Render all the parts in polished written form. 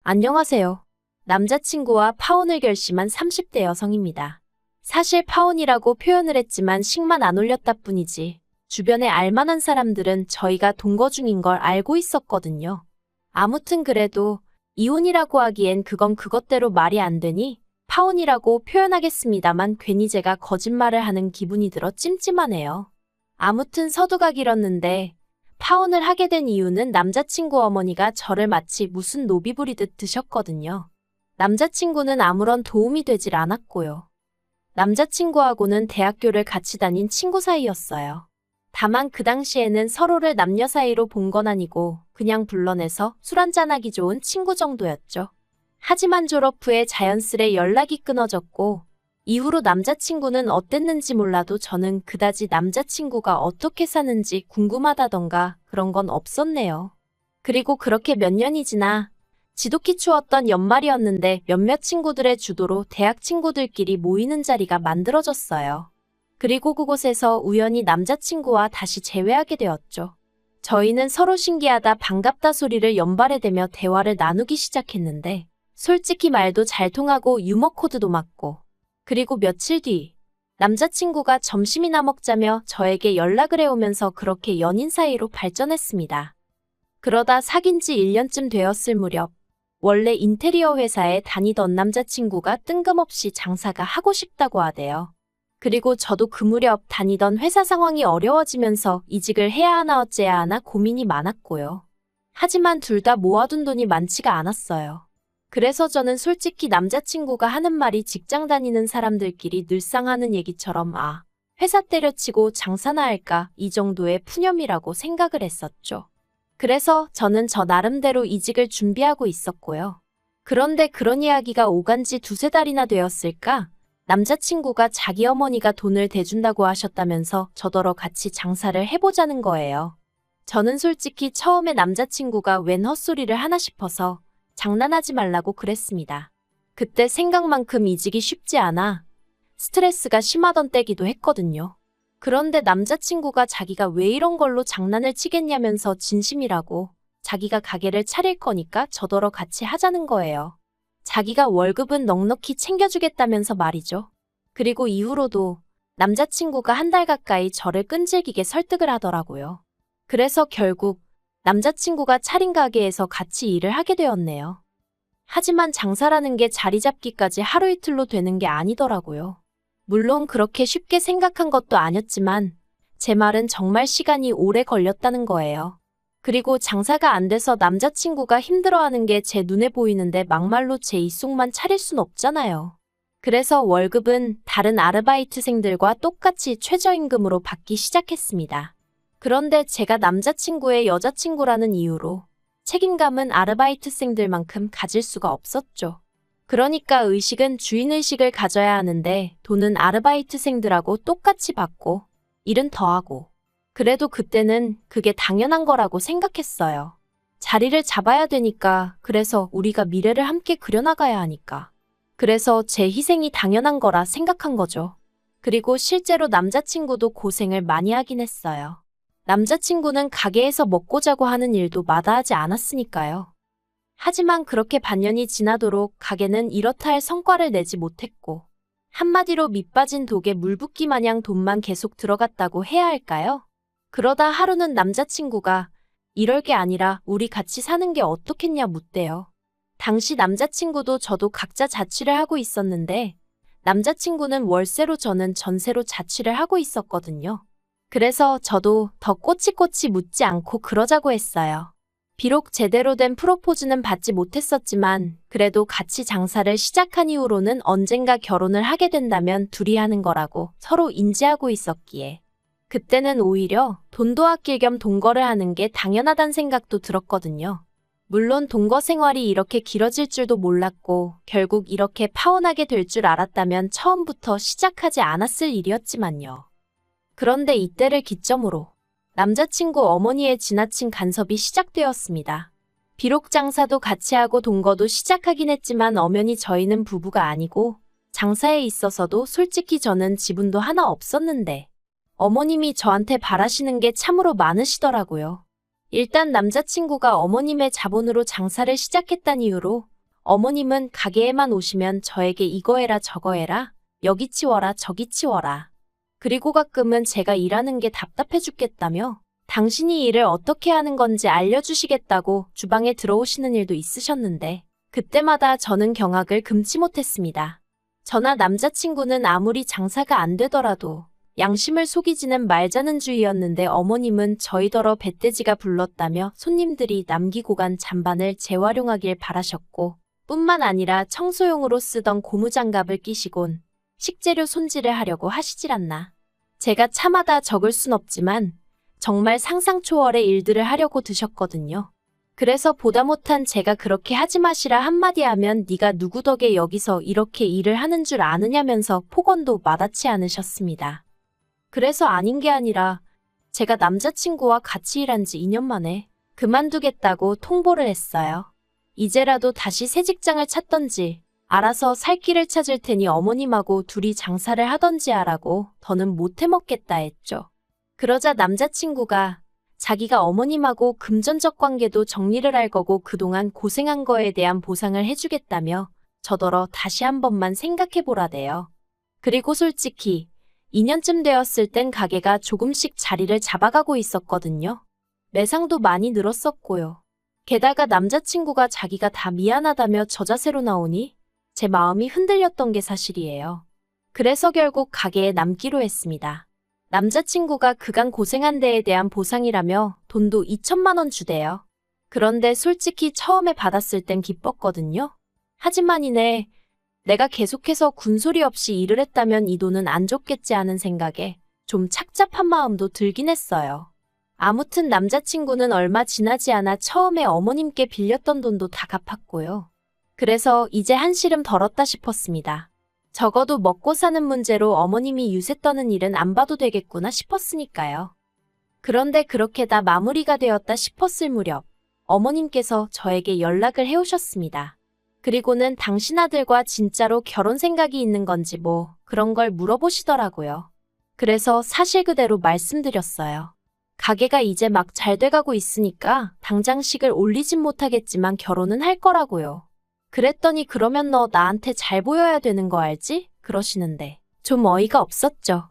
안녕하세요. 남자친구와 파혼을 결심한 30대 여성입니다. 사실 파혼이라고 표현을 했지만 식만 안 올렸다 뿐이지 주변에 알만한 사람들은 저희가 동거 중인 걸 알고 있었거든요. 아무튼 그래도 이혼이라고 하기엔 그건 그것대로 말이 안 되니 파혼이라고 표현하겠습니다만 괜히 제가 거짓말을 하는 기분이 들어 찜찜하네요. 아무튼 서두가 길었는데 파혼을 하게 된 이유는 남자친구 어머니가 저를 마치 무슨 노비 부리듯 드셨거든요. 남자친구는 아무런 도움이 되질 않았고요. 남자친구하고는 대학교를 같이 다닌 친구 사이였어요. 다만 그 당시에는 서로를 남녀 사이로 본 건 아니고 그냥 불러내서 술 한잔하기 좋은 친구 정도였죠. 하지만 졸업 후에 자연스레 연락이 끊어졌고 이후로 남자친구는 어땠는지 몰라도 저는 그다지 남자친구가 어떻게 사는지 궁금하다던가 그런 건 없었네요. 그리고 그렇게 몇 년이 지나 지독히 추웠던 연말이었는데 몇몇 친구들의 주도로 대학 친구들끼리 모이는 자리가 만들어졌어요. 그리고 그곳에서 우연히 남자친구와 다시 재회하게 되었죠. 저희는 서로 신기하다 반갑다 소리를 연발해대며 대화를 나누기 시작했는데 솔직히 말도 잘 통하고 유머 코드도 맞고 그리고 며칠 뒤 남자친구가 점심이나 먹자며 저에게 연락을 해오면서 그렇게 연인 사이로 발전했습니다. 그러다 사귄 지 1년쯤 되었을 무렵 원래 인테리어 회사에 다니던 남자친구가 뜬금없이 장사가 하고 싶다고 하대요. 그리고 저도 그 무렵 다니던 회사 상황이 어려워지면서 이직을 해야 하나 어째야 하나 고민이 많았고요. 하지만 둘 다 모아둔 돈이 많지가 않았어요. 그래서 저는 솔직히 남자친구가 하는 말이 직장 다니는 사람들끼리 늘상 하는 얘기처럼 회사 때려치고 장사나 할까 이 정도의 푸념이라고 생각을 했었죠. 그래서 저는 저 나름대로 이직을 준비하고 있었고요. 그런데 그런 이야기가 오간 지 두세 달이나 되었을까? 남자친구가 자기 어머니가 돈을 대준다고 하셨다면서 저더러 같이 장사를 해보자는 거예요. 저는 솔직히 처음에 남자친구가 웬 헛소리를 하나 싶어서 장난하지 말라고 그랬습니다. 그때 생각만큼 이직이 쉽지 않아 스트레스가 심하던 때기도 했거든요. 그런데 남자친구가 자기가 왜 이런 걸로 장난을 치겠냐면서 진심이라고 자기가 가게를 차릴 거니까 저더러 같이 하자는 거예요. 자기가 월급은 넉넉히 챙겨주겠다면서 말이죠. 그리고 이후로도 남자친구가 한 달 가까이 저를 끈질기게 설득을 하더라고요. 그래서 결국 남자친구가 차린 가게에서 같이 일을 하게 되었네요. 하지만 장사라는 게 자리 잡기까지 하루 이틀로 되는 게 아니더라고요. 물론 그렇게 쉽게 생각한 것도 아니었지만 제 말은 정말 시간이 오래 걸렸다는 거예요. 그리고 장사가 안 돼서 남자친구가 힘들어하는 게 제 눈에 보이는데 막말로 제 입속만 차릴 순 없잖아요. 그래서 월급은 다른 아르바이트생들과 똑같이 최저임금으로 받기 시작했습니다. 그런데 제가 남자친구의 여자친구라는 이유로 책임감은 아르바이트생들만큼 가질 수가 없었죠. 그러니까 의식은 주인의식을 가져야 하는데 돈은 아르바이트생들하고 똑같이 받고 일은 더하고 그래도 그때는 그게 당연한 거라고 생각했어요. 자리를 잡아야 되니까 그래서 우리가 미래를 함께 그려나가야 하니까 그래서 제 희생이 당연한 거라 생각한 거죠. 그리고 실제로 남자친구도 고생을 많이 하긴 했어요. 남자친구는 가게에서 먹고 자고 하는 일도 마다하지 않았으니까요. 하지만 그렇게 반년이 지나도록 가게는 이렇다 할 성과를 내지 못했고 한마디로 밑 빠진 독에 물 붓기 마냥 돈만 계속 들어갔다고 해야 할까요? 그러다 하루는 남자친구가 이럴 게 아니라 우리 같이 사는 게 어떻겠냐 묻대요. 당시 남자친구도 저도 각자 자취를 하고 있었는데 남자친구는 월세로 저는 전세로 자취를 하고 있었거든요. 그래서 저도 더 꼬치꼬치 묻지 않고 그러자고 했어요. 비록 제대로 된 프로포즈는 받지 못했었지만 그래도 같이 장사를 시작한 이후로는 언젠가 결혼을 하게 된다면 둘이 하는 거라고 서로 인지하고 있었기에 그때는 오히려 돈도 아낄 겸 동거를 하는 게 당연하단 생각도 들었거든요. 물론 동거 생활이 이렇게 길어질 줄도 몰랐고 결국 이렇게 파혼하게 될 줄 알았다면 처음부터 시작하지 않았을 일이었지만요. 그런데 이때를 기점으로 남자친구 어머니의 지나친 간섭이 시작되었습니다. 비록 장사도 같이 하고 동거도 시작하긴 했지만 엄연히 저희는 부부가 아니고 장사에 있어서도 솔직히 저는 지분도 하나 없었는데 어머님이 저한테 바라시는 게 참으로 많으시더라고요. 일단 남자친구가 어머님의 자본으로 장사를 시작했다는 이유로 어머님은 가게에만 오시면 저에게 이거 해라 저거 해라, 여기 치워라 저기 치워라. 그리고 가끔은 제가 일하는 게 답답해 죽겠다며 당신이 일을 어떻게 하는 건지 알려주시겠다고 주방에 들어오시는 일도 있으셨는데 그때마다 저는 경악을 금치 못했습니다. 저나 남자친구는 아무리 장사가 안 되더라도 양심을 속이지는 말자는 주의였는데 어머님은 저희더러 배떼지가 불렀다며 손님들이 남기고 간 잔반을 재활용하길 바라셨고 뿐만 아니라 청소용으로 쓰던 고무장갑을 끼시곤 식재료 손질을 하려고 하시질 않나. 제가 참아다 적을 순 없지만 정말 상상 초월의 일들을 하려고 드셨거든요. 그래서 보다 못한 제가 그렇게 하지 마시라 한마디 하면 네가 누구 덕에 여기서 이렇게 일을 하는 줄 아느냐면서 폭언도 마다치 않으셨습니다. 그래서 아닌 게 아니라 제가 남자친구와 같이 일한 지 2년 만에 그만두겠다고 통보를 했어요. 이제라도 다시 새 직장을 찾던지 알아서 살 길을 찾을 테니 어머님하고 둘이 장사를 하던지 하라고 더는 못 해먹겠다 했죠. 그러자 남자친구가 자기가 어머님하고 금전적 관계도 정리를 할 거고 그동안 고생한 거에 대한 보상을 해주겠다며 저더러 다시 한 번만 생각해보라대요. 그리고 솔직히 2년쯤 되었을 땐 가게가 조금씩 자리를 잡아가고 있었거든요. 매상도 많이 늘었었고요. 게다가 남자친구가 자기가 다 미안하다며 저자세로 나오니 제 마음이 흔들렸던 게 사실이에요. 그래서 결국 가게에 남기로 했습니다. 남자친구가 그간 고생한 데에 대한 보상이라며 돈도 2천만 원 주대요. 그런데 솔직히 처음에 받았을 땐 기뻤거든요. 하지만 이내 내가 계속해서 군소리 없이 일을 했다면 이 돈은 안 줬겠지 하는 생각에 좀 착잡한 마음도 들긴 했어요. 아무튼 남자친구는 얼마 지나지 않아 처음에 어머님께 빌렸던 돈도 다 갚았고요. 그래서 이제 한시름 덜었다 싶었습니다. 적어도 먹고 사는 문제로 어머님이 유세 떠는 일은 안 봐도 되겠구나 싶었으니까요. 그런데 그렇게 다 마무리가 되었다 싶었을 무렵 어머님께서 저에게 연락을 해오셨습니다. 그리고는 당신 아들과 진짜로 결혼 생각이 있는 건지 뭐 그런 걸 물어보시더라고요. 그래서 사실 그대로 말씀드렸어요. 가게가 이제 막 잘 돼가고 있으니까 당장식을 올리진 못하겠지만 결혼은 할 거라고요. 그랬더니 그러면 너 나한테 잘 보여야 되는 거 알지? 그러시는데 좀 어이가 없었죠.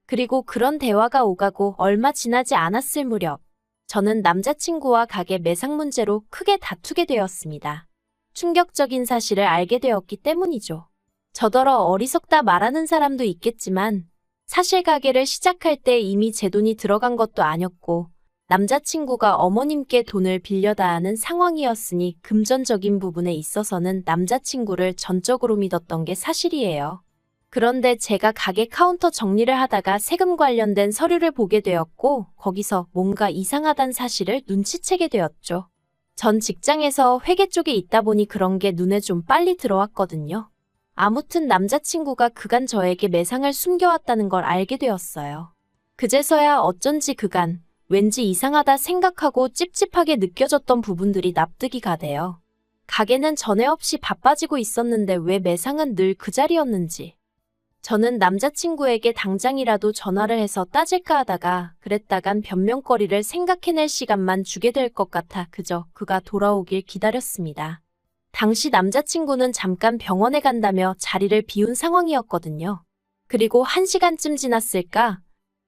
그리고 그런 대화가 오가고 얼마 지나지 않았을 무렵 저는 남자친구와 가게 매상 문제로 크게 다투게 되었습니다. 충격적인 사실을 알게 되었기 때문이죠. 저더러 어리석다 말하는 사람도 있겠지만 사실 가게를 시작할 때 이미 제 돈이 들어간 것도 아니었고 남자친구가 어머님께 돈을 빌려다 하는 상황이었으니 금전적인 부분에 있어서는 남자친구를 전적으로 믿었던 게 사실이에요. 그런데 제가 가게 카운터 정리를 하다가 세금 관련된 서류를 보게 되었고 거기서 뭔가 이상하단 사실을 눈치채게 되었죠. 전 직장에서 회계 쪽에 있다 보니 그런 게 눈에 좀 빨리 들어왔거든요. 아무튼 남자친구가 그간 저에게 매상을 숨겨왔다는 걸 알게 되었어요. 그제서야 어쩐지 그간 왠지 이상하다 생각하고 찝찝하게 느껴졌던 부분들이 납득이 가대요. 가게는 전에 없이 바빠지고 있었는데 왜 매상은 늘 그 자리였는지. 저는 남자친구에게 당장이라도 전화를 해서 따질까 하다가 그랬다간 변명거리를 생각해낼 시간만 주게 될 것 같아 그저 그가 돌아오길 기다렸습니다. 당시 남자친구는 잠깐 병원에 간다며 자리를 비운 상황이었거든요. 그리고 1시간쯤 지났을까?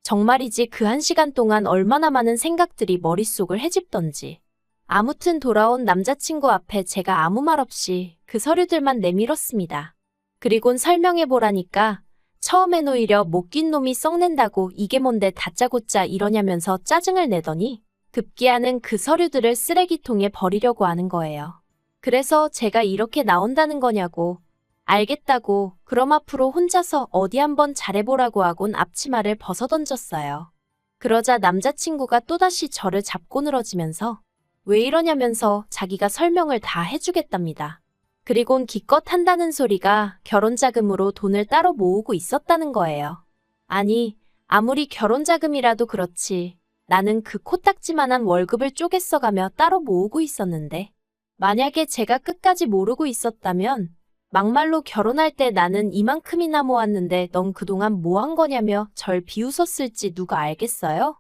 정말이지 그 1시간 동안 얼마나 많은 생각들이 머릿속을 헤집던지. 아무튼 돌아온 남자친구 앞에 제가 아무 말 없이 그 서류들만 내밀었습니다. 그리곤 설명해보라니까 처음엔 오히려 못 낀 놈이 썩낸다고 이게 뭔데 다짜고짜 이러냐면서 짜증을 내더니 급기야는 그 서류들을 쓰레기통에 버리려고 하는 거예요. 그래서 제가 이렇게 나온다는 거냐고. 알겠다고 그럼 앞으로 혼자서 어디 한번 잘해보라고 하곤 앞치마를 벗어던졌어요. 그러자 남자친구가 또다시 저를 잡고 늘어지면서 왜 이러냐면서 자기가 설명을 다 해주겠답니다. 그리곤 기껏 한다는 소리가 결혼자금으로 돈을 따로 모으고 있었다는 거예요. 아니, 아무리 결혼자금이라도 그렇지. 나는 그 코딱지만한 월급을 쪼개 써가며 따로 모으고 있었는데 만약에 제가 끝까지 모르고 있었다면 막말로 결혼할 때 나는 이만큼이나 모았는데 넌 그동안 뭐 한 거냐며 절 비웃었을지 누가 알겠어요?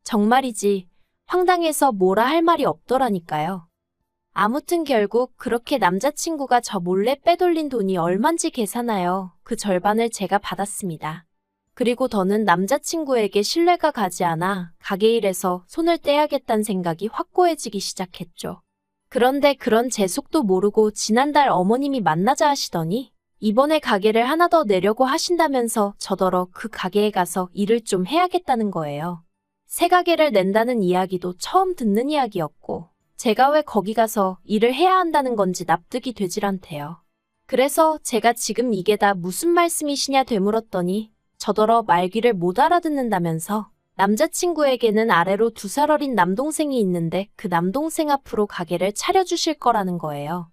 정말이지 황당해서 뭐라 할 말이 없더라니까요. 아무튼 결국 그렇게 남자친구가 저 몰래 빼돌린 돈이 얼만지 계산하여 그 절반을 제가 받았습니다. 그리고 더는 남자친구에게 신뢰가 가지 않아 가게 일에서 손을 떼야겠다는 생각이 확고해지기 시작했죠. 그런데 그런 제 속도 모르고 지난달 어머님이 만나자 하시더니 이번에 가게를 하나 더 내려고 하신다면서 저더러 그 가게에 가서 일을 좀 해야겠다는 거예요. 새 가게를 낸다는 이야기도 처음 듣는 이야기였고 제가 왜 거기 가서 일을 해야 한다는 건지 납득이 되질 않대요. 그래서 제가 지금 이게 다 무슨 말씀이시냐 되물었더니 저더러 말귀를 못 알아듣는다면서 남자친구에게는 아래로 2살 어린 남동생이 있는데 그 남동생 앞으로 가게를 차려주실 거라는 거예요.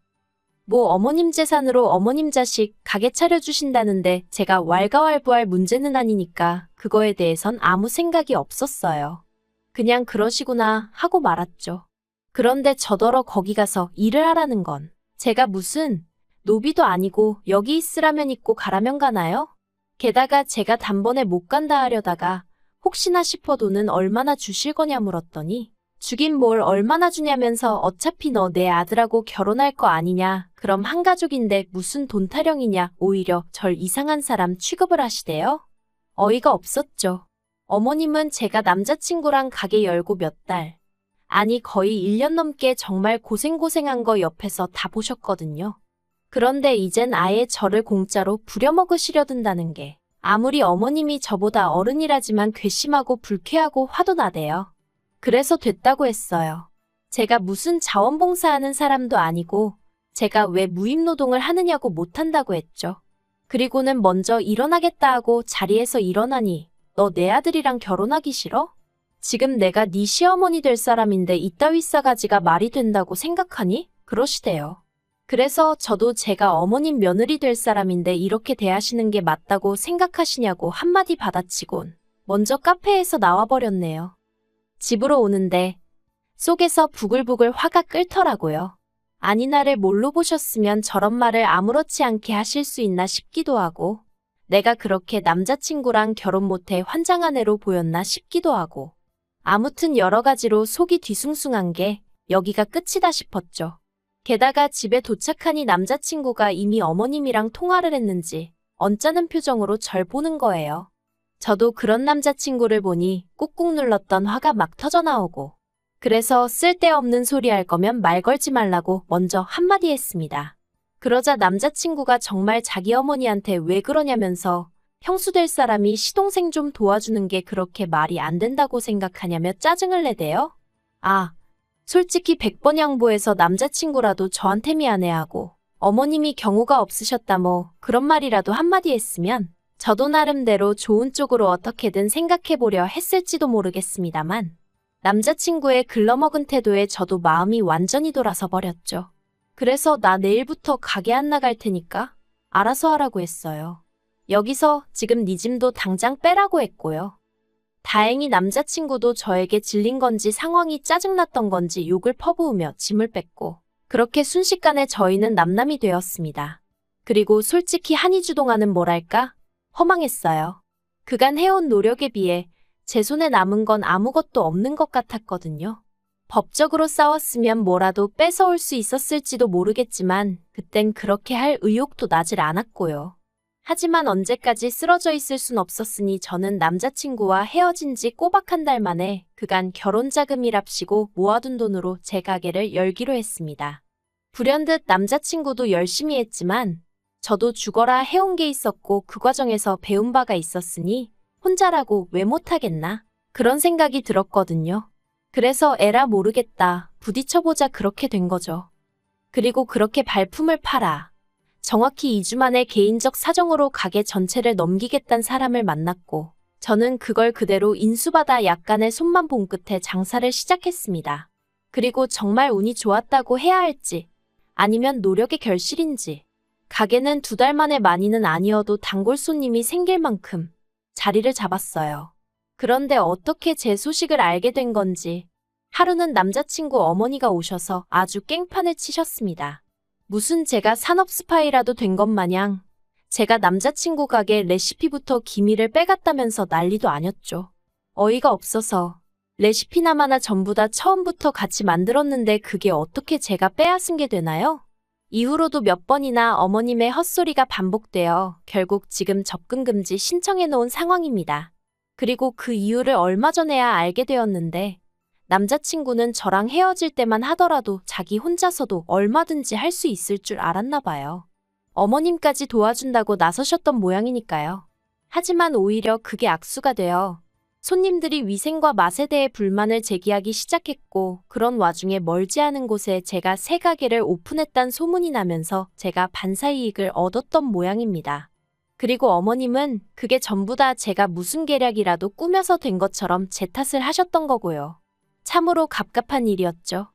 뭐 어머님 재산으로 어머님 자식 가게 차려주신다는데 제가 왈가왈부할 문제는 아니니까 그거에 대해선 아무 생각이 없었어요. 그냥 그러시구나 하고 말았죠. 그런데 저더러 거기 가서 일을 하라는 건 제가 무슨 노비도 아니고 여기 있으라면 있고 가라면 가나요? 게다가 제가 단번에 못 간다 하려다가 혹시나 싶어 돈은 얼마나 주실 거냐 물었더니 주긴 뭘 얼마나 주냐면서 어차피 너 내 아들하고 결혼할 거 아니냐. 그럼 한 가족인데 무슨 돈 타령이냐. 오히려 절 이상한 사람 취급을 하시대요. 어이가 없었죠. 어머님은 제가 남자친구랑 가게 열고 몇 달, 아니 거의 1년 넘게 정말 고생한 거 옆에서 다 보셨거든요. 그런데 이젠 아예 저를 공짜로 부려먹으시려 든다는 게 아무리 어머님이 저보다 어른이라지만 괘씸하고 불쾌하고 화도 나대요. 그래서 됐다고 했어요. 제가 무슨 자원봉사하는 사람도 아니고 제가 왜 무임노동을 하느냐고 못한다고 했죠. 그리고는 먼저 일어나겠다 하고 자리에서 일어나니 너 내 아들이랑 결혼하기 싫어? 지금 내가 네 시어머니 될 사람인데 이따위 싸가지가 말이 된다고 생각하니? 그러시대요. 그래서 저도 제가 어머님 며느리 될 사람인데 이렇게 대하시는 게 맞다고 생각하시냐고 한마디 받아치곤 먼저 카페에서 나와버렸네요. 집으로 오는데 속에서 부글부글 화가 끓더라고요. 아니 나를 뭘로 보셨으면 저런 말을 아무렇지 않게 하실 수 있나 싶기도 하고 내가 그렇게 남자친구랑 결혼 못해 환장한 애로 보였나 싶기도 하고 아무튼 여러 가지로 속이 뒤숭숭한 게 여기가 끝이다 싶었죠. 게다가 집에 도착하니 남자친구가 이미 어머님이랑 통화를 했는지 언짢은 표정으로 절 보는 거예요. 저도 그런 남자친구를 보니 꾹꾹 눌렀던 화가 막 터져나오고 그래서 쓸데없는 소리 할 거면 말 걸지 말라고 먼저 한마디 했습니다. 그러자 남자친구가 정말 자기 어머니한테 왜 그러냐면서 형수 될 사람이 시동생 좀 도와주는 게 그렇게 말이 안 된다고 생각하냐며 짜증을 내대요. 솔직히 100번 양보해서 남자친구라도 저한테 미안해하고 어머님이 경우가 없으셨다 뭐 그런 말이라도 한마디 했으면 저도 나름대로 좋은 쪽으로 어떻게든 생각해보려 했을지도 모르겠습니다만 남자친구의 글러먹은 태도에 저도 마음이 완전히 돌아서 버렸죠. 그래서 나 내일부터 가게 안 나갈 테니까 알아서 하라고 했어요. 여기서 지금 네 짐도 당장 빼라고 했고요. 다행히 남자친구도 저에게 질린 건지 상황이 짜증났던 건지 욕을 퍼부으며 짐을 뺐고 그렇게 순식간에 저희는 남남이 되었습니다. 그리고 솔직히 한이주동안은 뭐랄까? 허망했어요. 그간 해온 노력에 비해 제 손에 남은 건 아무것도 없는 것 같았거든요. 법적으로 싸웠으면 뭐라도 뺏어올 수 있었을지도 모르겠지만 그땐 그렇게 할 의욕도 나질 않았고요. 하지만 언제까지 쓰러져 있을 순 없었으니 저는 남자친구와 헤어진 지 꼬박 한 달 만에 그간 결혼자금이랍시고 모아둔 돈으로 제 가게를 열기로 했습니다. 불현듯 남자친구도 열심히 했지만 저도 죽어라 해온 게 있었고 그 과정에서 배운 바가 있었으니 혼자라고 왜 못하겠나 그런 생각이 들었거든요. 그래서 에라 모르겠다 부딪혀보자 그렇게 된 거죠. 그리고 그렇게 발품을 팔아 정확히 2주 만에 개인적 사정으로 가게 전체를 넘기겠다는 사람을 만났고 저는 그걸 그대로 인수받아 약간의 손만 본 끝에 장사를 시작했습니다. 그리고 정말 운이 좋았다고 해야 할지 아니면 노력의 결실인지 가게는 2달 만에 많이는 아니어도 단골 손님이 생길 만큼 자리를 잡았어요. 그런데 어떻게 제 소식을 알게 된 건지 하루는 남자친구 어머니가 오셔서 아주 깽판을 치셨습니다. 무슨 제가 산업 스파이라도 된 것 마냥 제가 남자친구 가게 레시피부터 기밀을 빼갔다면서 난리도 아녔죠. 어이가 없어서 레시피나마나 전부 다 처음부터 같이 만들었는데 그게 어떻게 제가 빼앗은 게 되나요? 이후로도 몇 번이나 어머님의 헛소리가 반복되어 결국 지금 접근 금지 신청해 놓은 상황입니다. 그리고 그 이유를 얼마 전에야 알게 되었는데 남자친구는 저랑 헤어질 때만 하더라도 자기 혼자서도 얼마든지 할 수 있을 줄 알았나 봐요. 어머님까지 도와준다고 나서셨던 모양이니까요. 하지만 오히려 그게 악수가 되어 손님들이 위생과 맛에 대해 불만을 제기하기 시작했고 그런 와중에 멀지 않은 곳에 제가 새 가게를 오픈했단 소문이 나면서 제가 반사이익을 얻었던 모양입니다. 그리고 어머님은 그게 전부 다 제가 무슨 계략이라도 꾸며서 된 것처럼 제 탓을 하셨던 거고요. 참으로 갑갑한 일이었죠.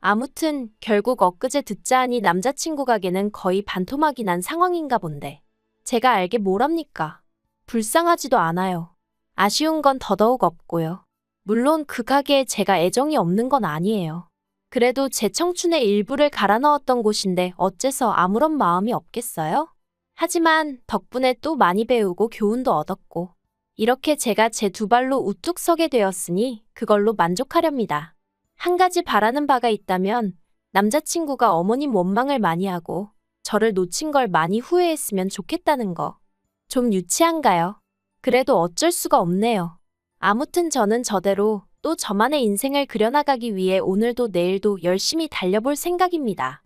아무튼 결국 엊그제 듣자 하니 남자친구 가게는 거의 반토막이 난 상황인가 본데 제가 알게 뭐랍니까? 불쌍하지도 않아요. 아쉬운 건 더더욱 없고요. 물론 그 가게에 제가 애정이 없는 건 아니에요. 그래도 제 청춘의 일부를 갈아 넣었던 곳인데 어째서 아무런 마음이 없겠어요? 하지만 덕분에 또 많이 배우고 교훈도 얻었고 이렇게 제가 제 두 발로 우뚝 서게 되었으니 그걸로 만족하렵니다. 한 가지 바라는 바가 있다면 남자친구가 어머님 원망을 많이 하고 저를 놓친 걸 많이 후회했으면 좋겠다는 거. 좀 유치한가요? 그래도 어쩔 수가 없네요. 아무튼 저는 저대로 또 저만의 인생을 그려나가기 위해 오늘도 내일도 열심히 달려볼 생각입니다.